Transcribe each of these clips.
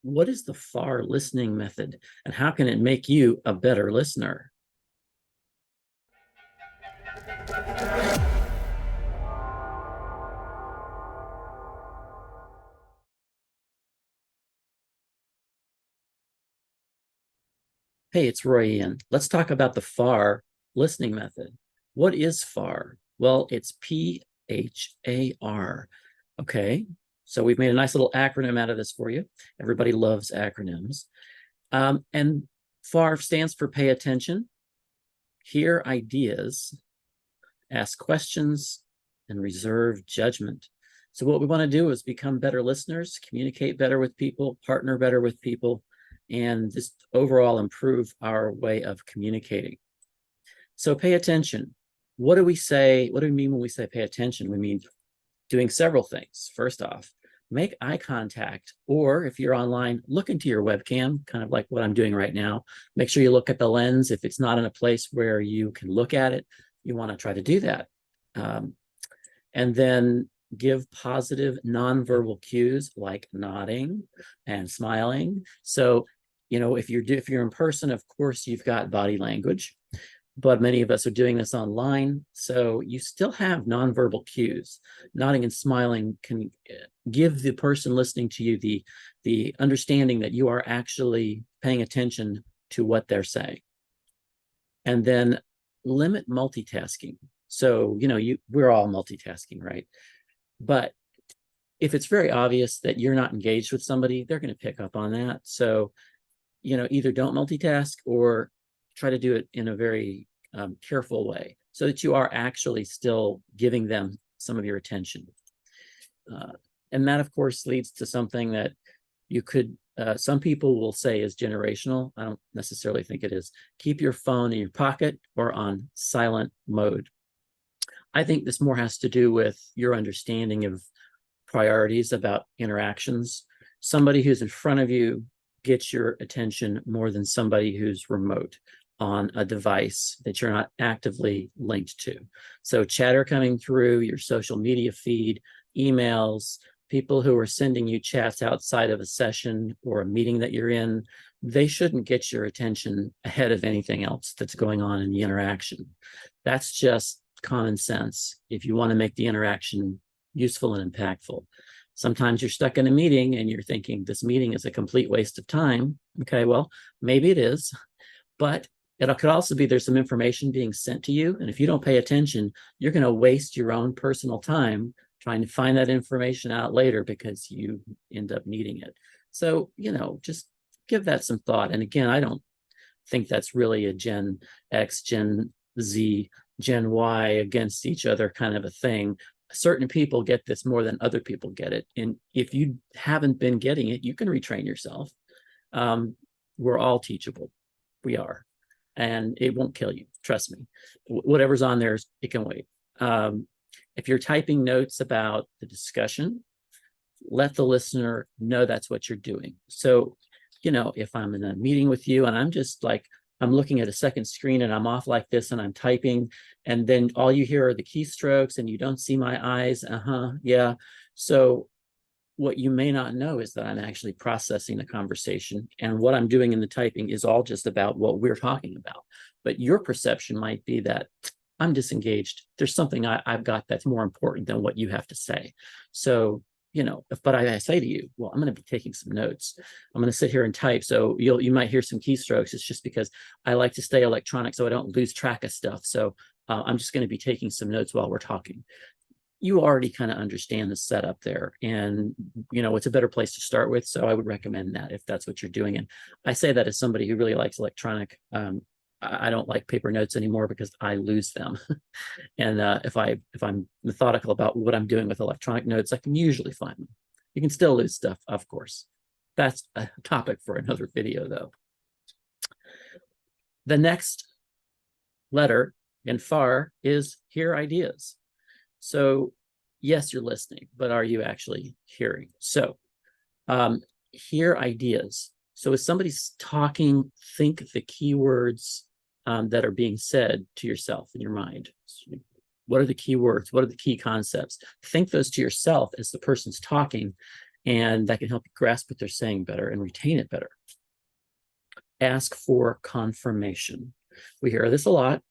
What is the PHAR listening method, and how can it make you a better listener? Hey, it's Roy Ian. Let's talk about the PHAR listening method. What is PHAR? Well, it's PHAR. Okay, so we've made a nice little acronym out of this for you. Everybody loves acronyms. And PHAR stands for pay attention, hear ideas, ask questions, and reserve judgment. So what we want to do is become better listeners, communicate better with people, partner better with people, and just overall improve our way of communicating. So pay attention. What do we say? What do we mean when we say pay attention? We mean doing several things. First off, make eye contact, or if you're online, look into your webcam, kind of like what I'm doing right now. Make sure you look at the lens. If it's not in a place where you can look at it, you want to try to do that. And then give positive nonverbal cues like nodding and smiling. So, if you're in person, of course, you've got body language, but many of us are doing this online. So you still have nonverbal cues. Nodding and smiling can give the person listening to you the understanding that you are actually paying attention to what they're saying. And then limit multitasking. So, we're all multitasking, right? But if it's very obvious that you're not engaged with somebody, they're going to pick up on that. So, either don't multitask or try to do it in a very careful way so that you are actually still giving them some of your attention. And that, of course, leads to something that you could, some people will say is generational. I don't necessarily think it is. Keep your phone in your pocket or on silent mode. I think this more has to do with your understanding of priorities about interactions. Somebody who's in front of you gets your attention more than somebody who's remote on a device that you're not actively linked to. So chatter coming through your social media feed, emails, people who are sending you chats outside of a session or a meeting that you're in, they shouldn't get your attention ahead of anything else that's going on in the interaction. That's just common sense if you want to make the interaction useful and impactful. Sometimes you're stuck in a meeting and you're thinking this meeting is a complete waste of time. Okay, well, maybe it is, but it could also be there's some information being sent to you. And if you don't pay attention, you're going to waste your own personal time trying to find that information out later because you end up needing it. So, just give that some thought. And again, I don't think that's really a Gen X, Gen Z, Gen Y against each other kind of a thing. Certain people get this more than other people get it. And if you haven't been getting it, you can retrain yourself. We're all teachable. We are. And it won't kill you. Trust me. Whatever's on there, it can wait. If you're typing notes about the discussion, let the listener know that's what you're doing. So, if I'm in a meeting with you and I'm just like, I'm looking at a second screen and I'm off like this and I'm typing, and then all you hear are the keystrokes and you don't see my eyes. Yeah. So what you may not know is that I'm actually processing the conversation, and what I'm doing in the typing is all just about what we're talking about. But your perception might be that I'm disengaged. There's something I've got that's more important than what you have to say. So, but I say to you, well, I'm going to be taking some notes. I'm going to sit here and type. So you might hear some keystrokes. It's just because I like to stay electronic so I don't lose track of stuff. So I'm just going to be taking some notes while we're talking. You already kind of understand the setup there, and it's a better place to start with. So I would recommend that if that's what you're doing. And I say that as somebody who really likes electronic. I don't like paper notes anymore because I lose them. And if I'm methodical about what I'm doing with electronic notes, I can usually find them. You can still lose stuff, of course. That's a topic for another video, though. The next letter in PHAR is hear ideas. So yes, you're listening, but are you actually hearing? So hear ideas. So as somebody's talking, think the keywords that are being said to yourself in your mind. What are the key words? What are the key concepts? Think those to yourself as the person's talking, and that can help you grasp what they're saying better and retain it better. Ask for confirmation. We hear this a lot.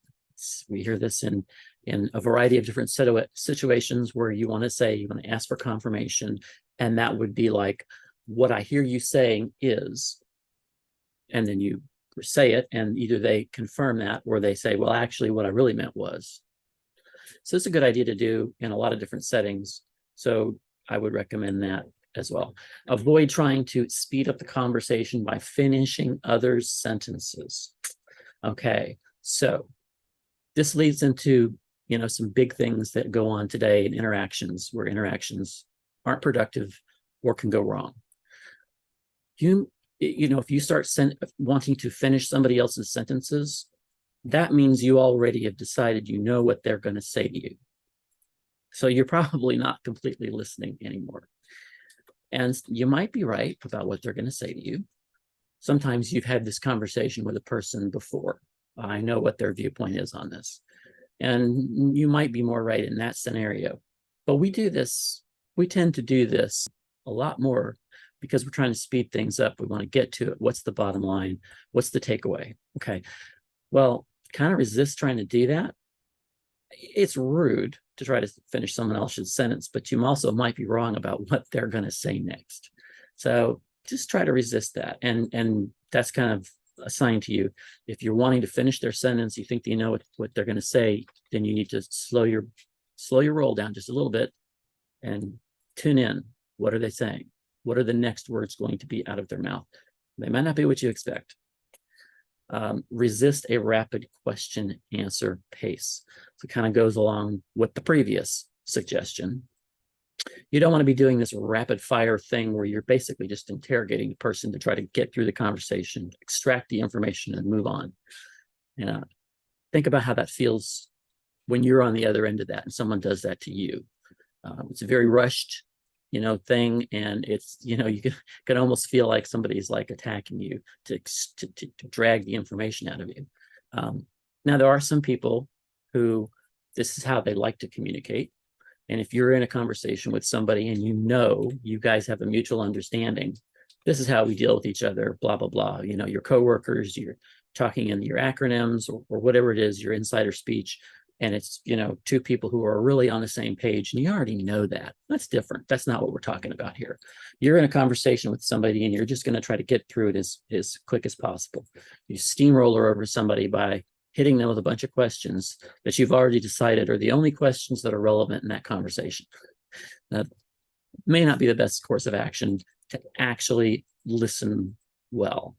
We hear this in a variety of different situations where you want to ask for confirmation, and that would be like, what I hear you saying is, and then you say it, and either they confirm that or they say, well, actually, what I really meant was. So it's a good idea to do in a lot of different settings. So I would recommend that as well. Avoid trying to speed up the conversation by finishing others' sentences. Okay, so this leads into, some big things that go on today in interactions, where interactions aren't productive or can go wrong. If you start wanting to finish somebody else's sentences, that means you already have decided you know what they're going to say to you. So you're probably not completely listening anymore. And you might be right about what they're going to say to you. Sometimes you've had this conversation with a person before. I know what their viewpoint is on this. And you might be more right in that scenario. But we tend to do this a lot more because we're trying to speed things up. We want to get to it. What's the bottom line? What's the takeaway? Okay. Well, kind of resist trying to do that. It's rude to try to finish someone else's sentence, but you also might be wrong about what they're going to say next. So just try to resist that. And that's kind of a sign to you. If you're wanting to finish their sentence, you think you know what they're going to say, then you need to slow your roll down just a little bit and tune in. What are they saying? What are the next words going to be out of their mouth? They might not be what you expect. Resist a rapid question answer pace. So it kind of goes along with the previous suggestion. You don't want to be doing this rapid fire thing where you're basically just interrogating the person to try to get through the conversation, extract the information, and move on. Think about how that feels when you're on the other end of that and someone does that to you. It's a very rushed, thing, and it's, you can almost feel like somebody's like attacking you to drag the information out of you. Now, there are some people who this is how they like to communicate. And if you're in a conversation with somebody and you guys have a mutual understanding, this is how we deal with each other, blah, blah, blah. Your coworkers, you're talking in your acronyms or whatever it is, your insider speech. And it's, two people who are really on the same page, and you already know that. That's different. That's not what we're talking about here. You're in a conversation with somebody and you're just going to try to get through it as quick as possible. You steamroller over somebody by hitting them with a bunch of questions that you've already decided are the only questions that are relevant in that conversation. That may not be the best course of action to actually listen well.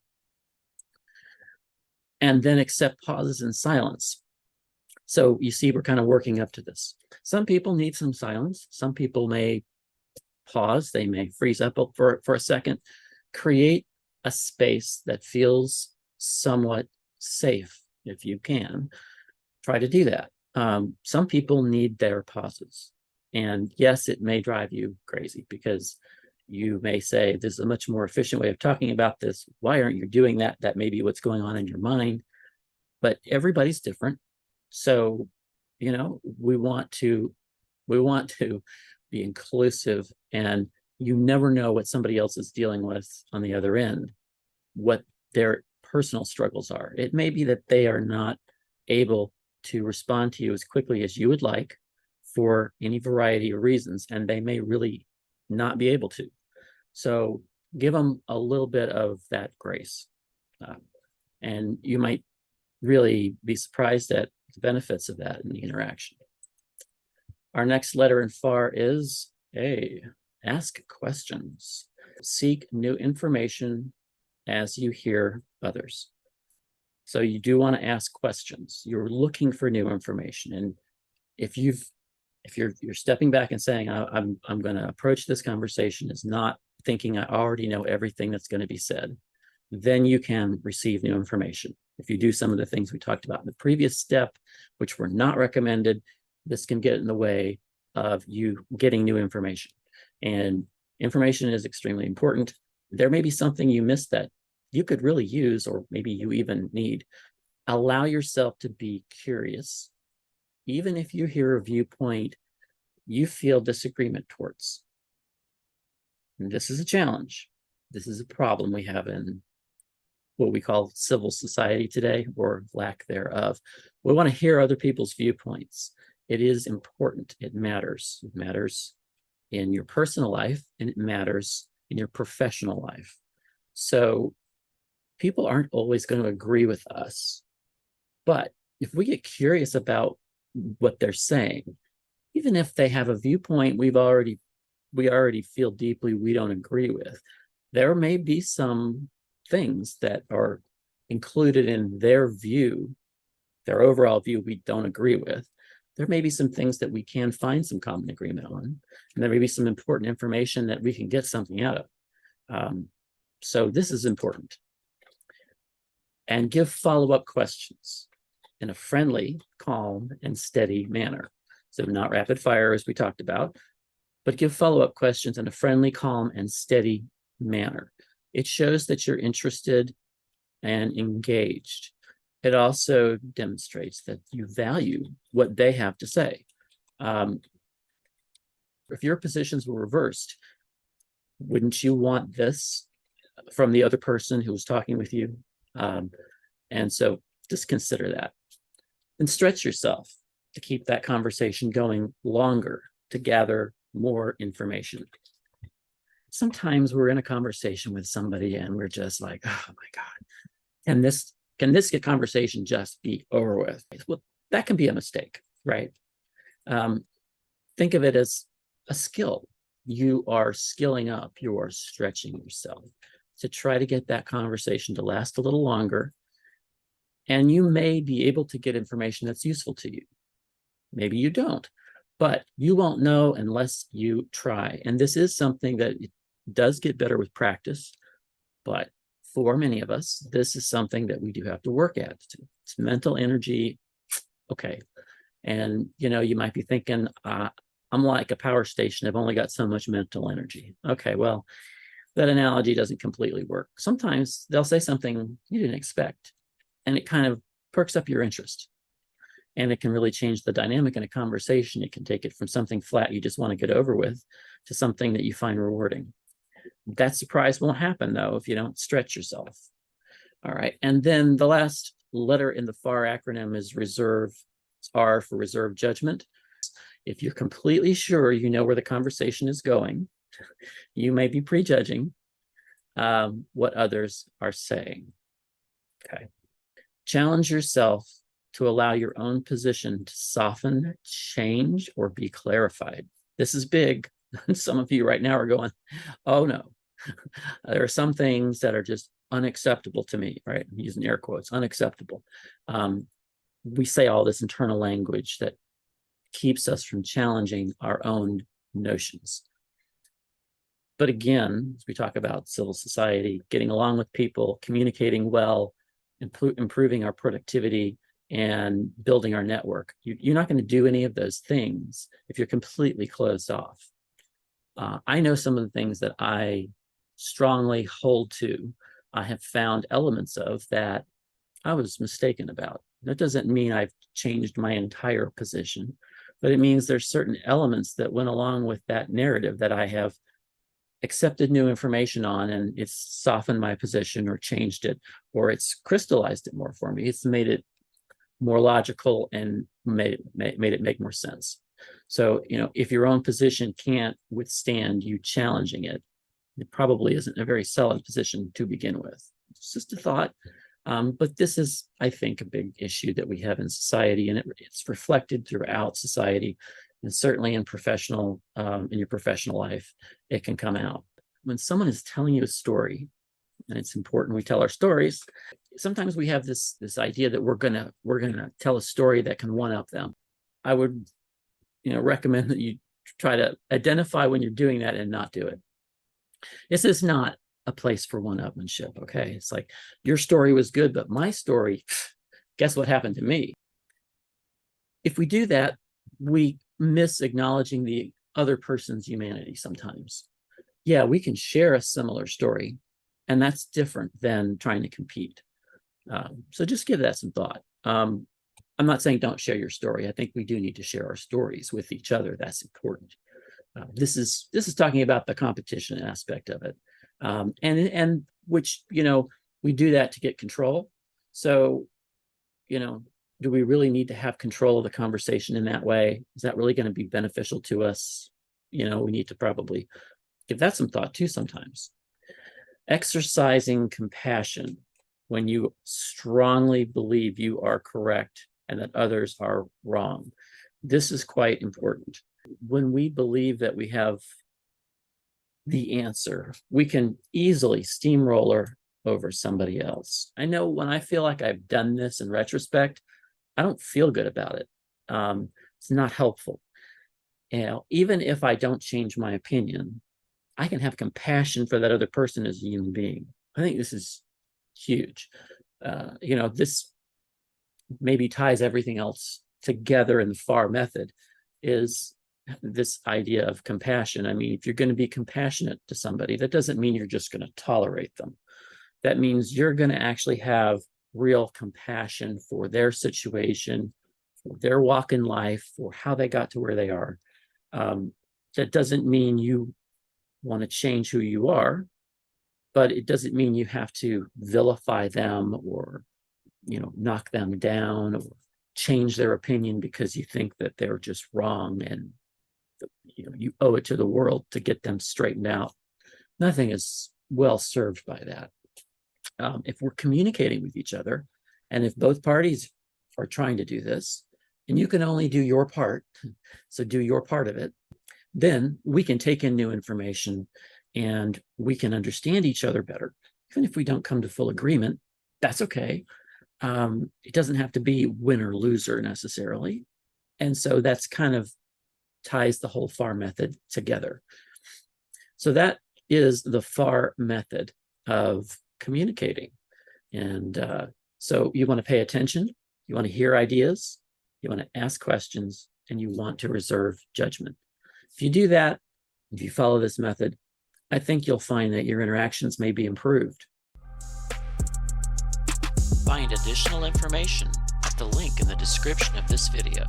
And then accept pauses and silence. So you see, we're kind of working up to this. Some people need some silence. Some people may pause. They may freeze up for a second. Create a space that feels somewhat safe if you can. Try to do that. Some people need their pauses. And yes, it may drive you crazy because you may say, this is a much more efficient way of talking about this. Why aren't you doing that? That may be what's going on in your mind. But everybody's different. So, we want to be inclusive, and you never know what somebody else is dealing with on the other end, what their personal struggles are. It may be that they are not able to respond to you as quickly as you would like for any variety of reasons, and they may really not be able to. So give them a little bit of that grace. And you might really be surprised at the benefits of that in the interaction. Our next letter in PHAR is A. Ask questions. Seek new information as you hear others. So you do want to ask questions. You're looking for new information. And if you're stepping back and saying, I'm going to approach this conversation as not thinking I already know everything that's going to be said, then you can receive new information. If you do some of the things we talked about in the previous step, which were not recommended, this can get in the way of you getting new information. And information is extremely important. There may be something you missed that you could really use, or maybe you even need. Allow yourself to be curious, even if you hear a viewpoint you feel disagreement towards. And this is a challenge. This is a problem we have in what we call civil society today, or lack thereof. We want to hear other people's viewpoints. It is important. It matters. It matters in your personal life, and it matters in your professional life. So people aren't always going to agree with us. But if we get curious about what they're saying, even if they have a viewpoint we already feel deeply we don't agree with, there may be some things that are included in their view, their overall view we don't agree with. There may be some things that we can find some common agreement on, and there may be some important information that we can get something out of. So this is important. And give follow-up questions in a friendly, calm, and steady manner. So not rapid fire, as we talked about, but give follow-up questions in a friendly, calm, and steady manner. It shows that you're interested and engaged. It also demonstrates that you value what they have to say. If your positions were reversed, wouldn't you want this from the other person who was talking with you? And so just consider that. And stretch yourself to keep that conversation going longer, to gather more information. Sometimes we're in a conversation with somebody and we're just like, oh my God, can this conversation just be over with? Well, that can be a mistake, right? Think of it as a skill. You are skilling up, you are stretching yourself to try to get that conversation to last a little longer. And you may be able to get information that's useful to you. Maybe you don't, but you won't know unless you try. And this is something that does get better with practice, but for many of us, this is something that we do have to work at. It's mental energy. Okay. And, you might be thinking, I'm like a power station. I've only got so much mental energy. Okay, well, that analogy doesn't completely work. Sometimes they'll say something you didn't expect, and it kind of perks up your interest. And it can really change the dynamic in a conversation. It can take it from something flat you just want to get over with to something that you find rewarding. That surprise won't happen, though, if you don't stretch yourself. All right. And then the last letter in the PHAR acronym is reserve. It's R for reserve judgment. If you're completely sure you know where the conversation is going, you may be prejudging what others are saying. Okay. Challenge yourself to allow your own position to soften, change, or be clarified. This is big. Some of you right now are going, oh no. There are some things that are just unacceptable to me, right? I'm using air quotes, unacceptable. We say all this internal language that keeps us from challenging our own notions. But again, as we talk about civil society, getting along with people, communicating well, improving our productivity, and building our network, you're not going to do any of those things if you're completely closed off. I know some of the things that I strongly hold to, I have found elements of that I was mistaken about. That doesn't mean I've changed my entire position, but it means there's certain elements that went along with that narrative that I have accepted new information on, and it's softened my position or changed it, or it's crystallized it more for me. It's made it more logical and made it make more sense. So, if your own position can't withstand you challenging it, it probably isn't a very solid position to begin with. It's just a thought. But this is, I think, a big issue that we have in society, and it's reflected throughout society, and certainly in your professional life, it can come out. When someone is telling you a story, and it's important we tell our stories, sometimes we have this idea that we're gonna tell a story that can one-up them. I would, recommend that you try to identify when you're doing that and not do it. This is not a place for one-upmanship, okay? It's like, your story was good, but my story, guess what happened to me? If we do that, we miss acknowledging the other person's humanity sometimes. Yeah, we can share a similar story, and that's different than trying to compete. So just give that some thought. I'm not saying don't share your story. I think we do need to share our stories with each other. That's important. This is talking about the competition aspect of it, and which we do that to get control. So do we really need to have control of the conversation in that way? Is that really going to be beneficial to us? We need to probably give that some thought too sometimes. Exercising compassion when you strongly believe you are correct and that others are wrong. This is quite important. When we believe that we have the answer, we can easily steamroller over somebody else. I know when I feel like I've done this in retrospect, I don't feel good about it. It's not helpful. Even if I don't change my opinion, I can have compassion for that other person as a human being. I think this is huge. This maybe ties everything else together in the PHAR method, is this idea of compassion. I mean, if you're going to be compassionate to somebody, that doesn't mean you're just going to tolerate them. That means you're going to actually have real compassion for their situation, for their walk in life, for how they got to where they are. That doesn't mean you want to change who you are, but it doesn't mean you have to vilify them or knock them down or change their opinion because you think that they're just wrong and you owe it to the world to get them straightened out. Nothing is well served by that. If we're communicating with each other, and if both parties are trying to do this, and you can only do your part, so do your part of it, then we can take in new information and we can understand each other better. Even if we don't come to full agreement, that's okay. It doesn't have to be winner loser necessarily. And so that's kind of ties the whole PHAR method together. So that is the PHAR method of communicating. And so you want to pay attention, you want to hear ideas, you want to ask questions, and you want to reserve judgment. If you do that, if you follow this method, I think you'll find that your interactions may be improved. Find additional information at the link in the description of this video.